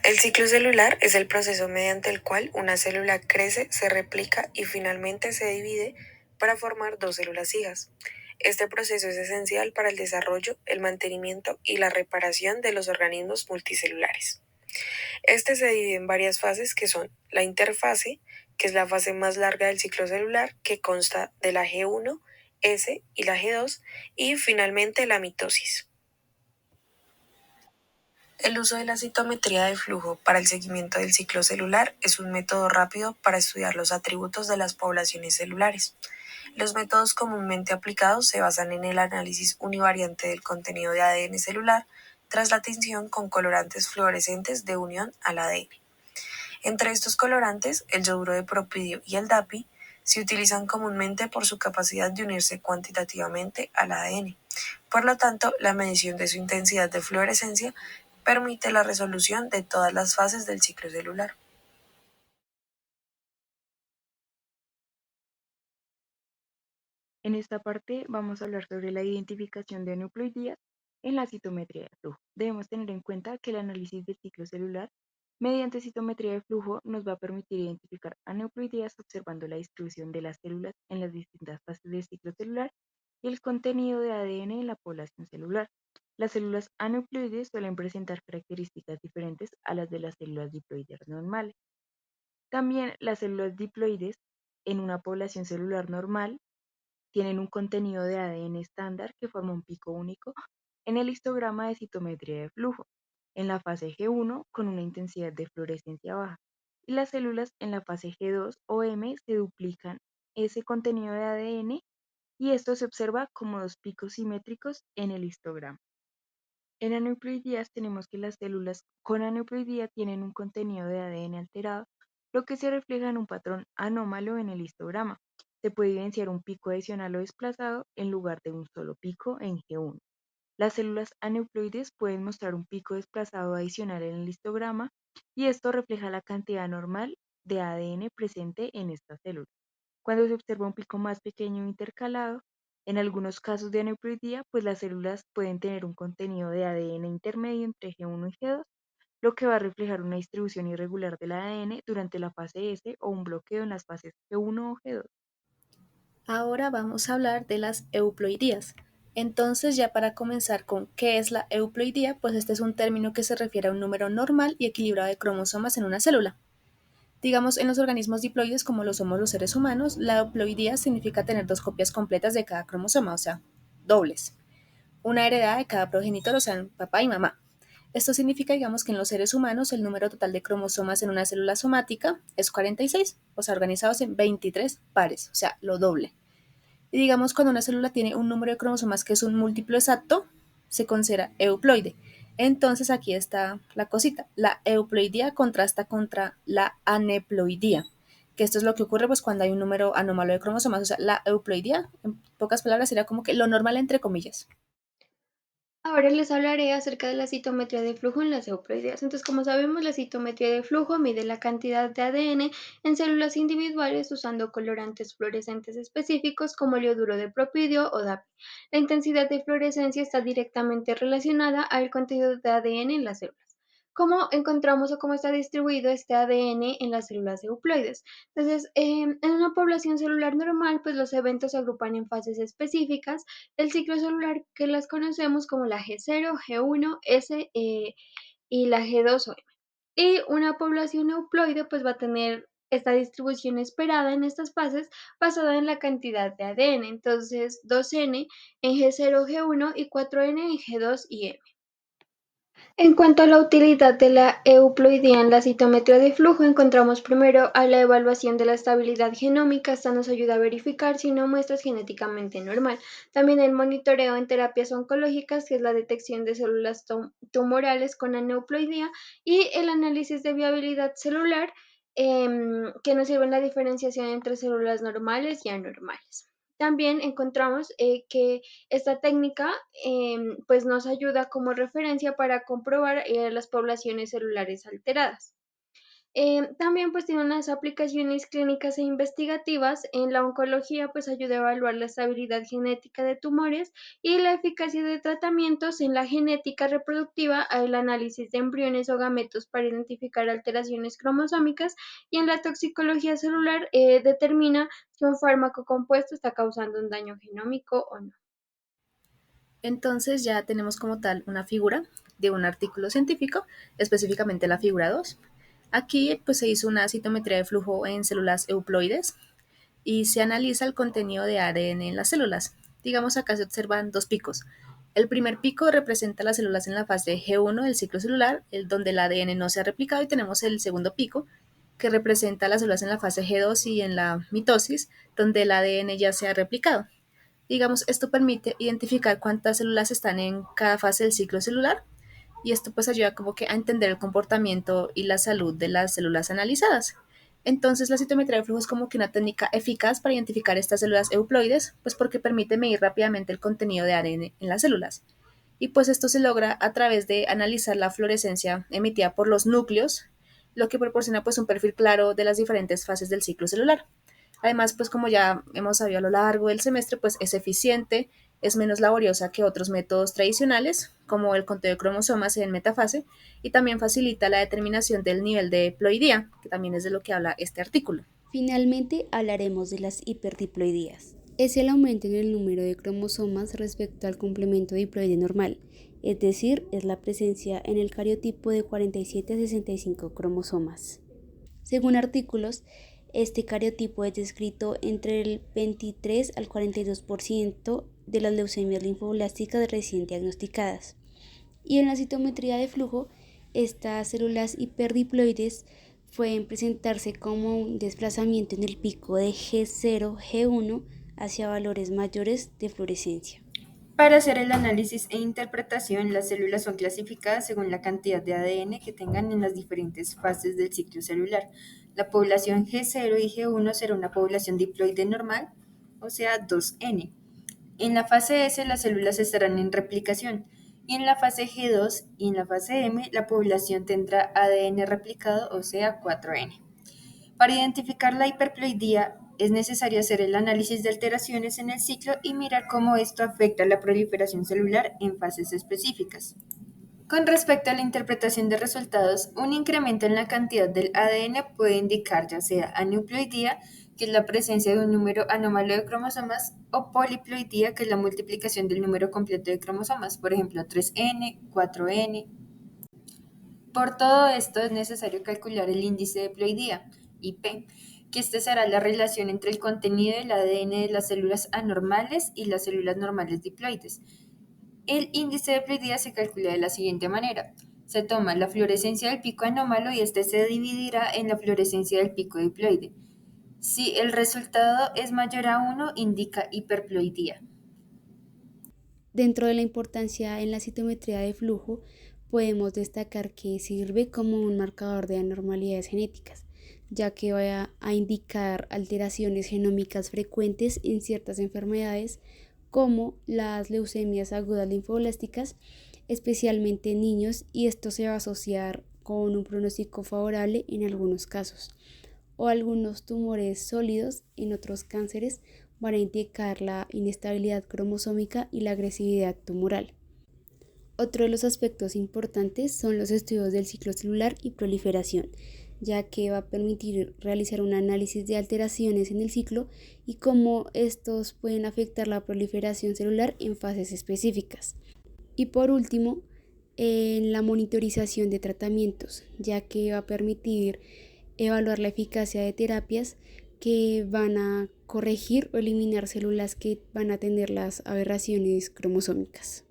El ciclo celular es el proceso mediante el cual una célula crece, se replica y finalmente se divide para formar dos células hijas. Este proceso es esencial para el desarrollo, el mantenimiento y la reparación de los organismos multicelulares. Este se divide en varias fases que son la interfase, que es la fase más larga del ciclo celular, que consta de la G1, S y la G2, y finalmente la mitosis. El uso de la citometría de flujo para el seguimiento del ciclo celular es un método rápido para estudiar los atributos de las poblaciones celulares. Los métodos comúnmente aplicados se basan en el análisis univariante del contenido de ADN celular tras la tinción con colorantes fluorescentes de unión al ADN. Entre estos colorantes, el yoduro de propidio y el DAPI se utilizan comúnmente por su capacidad de unirse cuantitativamente al ADN. Por lo tanto, la medición de su intensidad de fluorescencia permite la resolución de todas las fases del ciclo celular. En esta parte vamos a hablar sobre la identificación de aneuploidías en la citometría de flujo. Debemos tener en cuenta que el análisis del ciclo celular mediante citometría de flujo nos va a permitir identificar aneuploidías observando la distribución de las células en las distintas fases del ciclo celular y el contenido de ADN en la población celular. Las células aneuploides suelen presentar características diferentes a las de las células diploides normales. También las células diploides en una población celular normal tienen un contenido de ADN estándar que forma un pico único en el histograma de citometría de flujo, en la fase G1 con una intensidad de fluorescencia baja, y las células en la fase G2 o M se duplican ese contenido de ADN y esto se observa como dos picos simétricos en el histograma. En aneuploidías tenemos que las células con aneuploidía tienen un contenido de ADN alterado, lo que se refleja en un patrón anómalo en el histograma. Se puede evidenciar un pico adicional o desplazado en lugar de un solo pico en G1. Las células aneuploides pueden mostrar un pico desplazado adicional en el histograma y esto refleja la cantidad normal de ADN presente en esta célula. Cuando se observa un pico más pequeño e intercalado, en algunos casos de aneuploidía, pues las células pueden tener un contenido de ADN intermedio entre G1 y G2, lo que va a reflejar una distribución irregular del ADN durante la fase S o un bloqueo en las fases G1 o G2. Ahora vamos a hablar de las euploidías. Entonces, ya para comenzar con qué es la euploidía, pues este es un término que se refiere a un número normal y equilibrado de cromosomas en una célula. Digamos, en los organismos diploides, como lo somos los seres humanos, la euploidía significa tener dos copias completas de cada cromosoma, o sea, dobles. Una heredada de cada progenitor, o sea, papá y mamá. Esto significa, digamos, que en los seres humanos el número total de cromosomas en una célula somática es 46, o sea, organizados en 23 pares, o sea, lo doble. Y digamos, cuando una célula tiene un número de cromosomas que es un múltiplo exacto, se considera euploide. Entonces aquí está la cosita. La euploidía contrasta contra la aneploidía, que esto es lo que ocurre pues cuando hay un número anómalo de cromosomas. O sea, la euploidía, en pocas palabras, sería como que lo normal entre comillas. Ahora les hablaré acerca de la citometría de flujo en las euploideas. Entonces, como sabemos, la citometría de flujo mide la cantidad de ADN en células individuales usando colorantes fluorescentes específicos como el yoduro de propidio o DAPI. La intensidad de fluorescencia está directamente relacionada al contenido de ADN en las células. ¿Cómo encontramos o cómo está distribuido este ADN en las células euploides? Entonces, en una población celular normal, pues los eventos se agrupan en fases específicas del ciclo celular que las conocemos como la G0, G1, S y la G2 o M. Y una población euploide pues va a tener esta distribución esperada en estas fases basada en la cantidad de ADN. Entonces 2N en G0, G1 y 4N en G2 y M. En cuanto a la utilidad de la euploidía en la citometría de flujo, encontramos primero a la evaluación de la estabilidad genómica. Esta nos ayuda a verificar si una muestra es genéticamente normal. También el monitoreo en terapias oncológicas, que es la detección de células tumorales con aneuploidía, y el análisis de viabilidad celular, que nos sirve en la diferenciación entre células normales y anormales. También encontramos que esta técnica pues nos ayuda como referencia para comprobar las poblaciones celulares alteradas. También pues tiene unas aplicaciones clínicas e investigativas. En la oncología pues ayuda a evaluar la estabilidad genética de tumores y la eficacia de tratamientos. En la genética reproductiva, el análisis de embriones o gametos para identificar alteraciones cromosómicas, y en la toxicología celular determina si un fármaco compuesto está causando un daño genómico o no. Entonces ya tenemos como tal una figura de un artículo científico, específicamente la figura 2. Aquí pues se hizo una citometría de flujo en células euploides y se analiza el contenido de ADN en las células. Digamos, acá se observan dos picos. El primer pico representa las células en la fase G1 del ciclo celular, donde el ADN no se ha replicado, y tenemos el segundo pico, que representa las células en la fase G2 y en la mitosis, donde el ADN ya se ha replicado. Digamos, esto permite identificar cuántas células están en cada fase del ciclo celular, y esto pues ayuda como que a entender el comportamiento y la salud de las células analizadas. Entonces la citometría de flujo es como que una técnica eficaz para identificar estas células euploides, pues porque permite medir rápidamente el contenido de ADN en las células. Y pues esto se logra a través de analizar la fluorescencia emitida por los núcleos, lo que proporciona pues un perfil claro de las diferentes fases del ciclo celular. Además, pues como ya hemos sabido a lo largo del semestre, pues es eficiente, es menos laboriosa que otros métodos tradicionales, como el conteo de cromosomas en metafase, y también facilita la determinación del nivel de ploidía, que también es de lo que habla este artículo. Finalmente hablaremos de las hiperdiploidías. Es el aumento en el número de cromosomas respecto al complemento diploide normal, es decir, es la presencia en el cariotipo de 47 a 65 cromosomas. Según artículos, este cariotipo es descrito entre el 23 al 42% de las leucemias linfoblásticas recién diagnosticadas. Y en la citometría de flujo, estas células hiperdiploides pueden presentarse como un desplazamiento en el pico de G0, G1 hacia valores mayores de fluorescencia. Para hacer el análisis e interpretación, las células son clasificadas según la cantidad de ADN que tengan en las diferentes fases del ciclo celular. La población G0 y G1 será una población diploide normal, o sea, 2N. En la fase S las células estarán en replicación, y en la fase G2 y en la fase M la población tendrá ADN replicado, o sea, 4N. Para identificar la hiperploidía es necesario hacer el análisis de alteraciones en el ciclo y mirar cómo esto afecta la proliferación celular en fases específicas. Con respecto a la interpretación de resultados, un incremento en la cantidad del ADN puede indicar ya sea aneuploidía, que es la presencia de un número anómalo de cromosomas, o poliploidía, que es la multiplicación del número completo de cromosomas, por ejemplo 3N, 4N. Por todo esto es necesario calcular el índice de ploidía, IP, que este será la relación entre el contenido del ADN de las células anormales y las células normales diploides. El índice de ploidía se calcula de la siguiente manera. Se toma la fluorescencia del pico anómalo y este se dividirá en la fluorescencia del pico diploide. Si el resultado es mayor a 1, indica hiperploidía. Dentro de la importancia en la citometría de flujo, podemos destacar que sirve como un marcador de anormalidades genéticas, ya que va a indicar alteraciones genómicas frecuentes en ciertas enfermedades como las leucemias agudas linfoblásticas, especialmente en niños, y esto se va a asociar con un pronóstico favorable en algunos casos, o algunos tumores sólidos en otros cánceres van a indicar la inestabilidad cromosómica y la agresividad tumoral. Otro de los aspectos importantes son los estudios del ciclo celular y proliferación, ya que va a permitir realizar un análisis de alteraciones en el ciclo y cómo estos pueden afectar la proliferación celular en fases específicas. Y por último, en la monitorización de tratamientos, ya que va a permitir evaluar la eficacia de terapias que van a corregir o eliminar células que van a tener las aberraciones cromosómicas.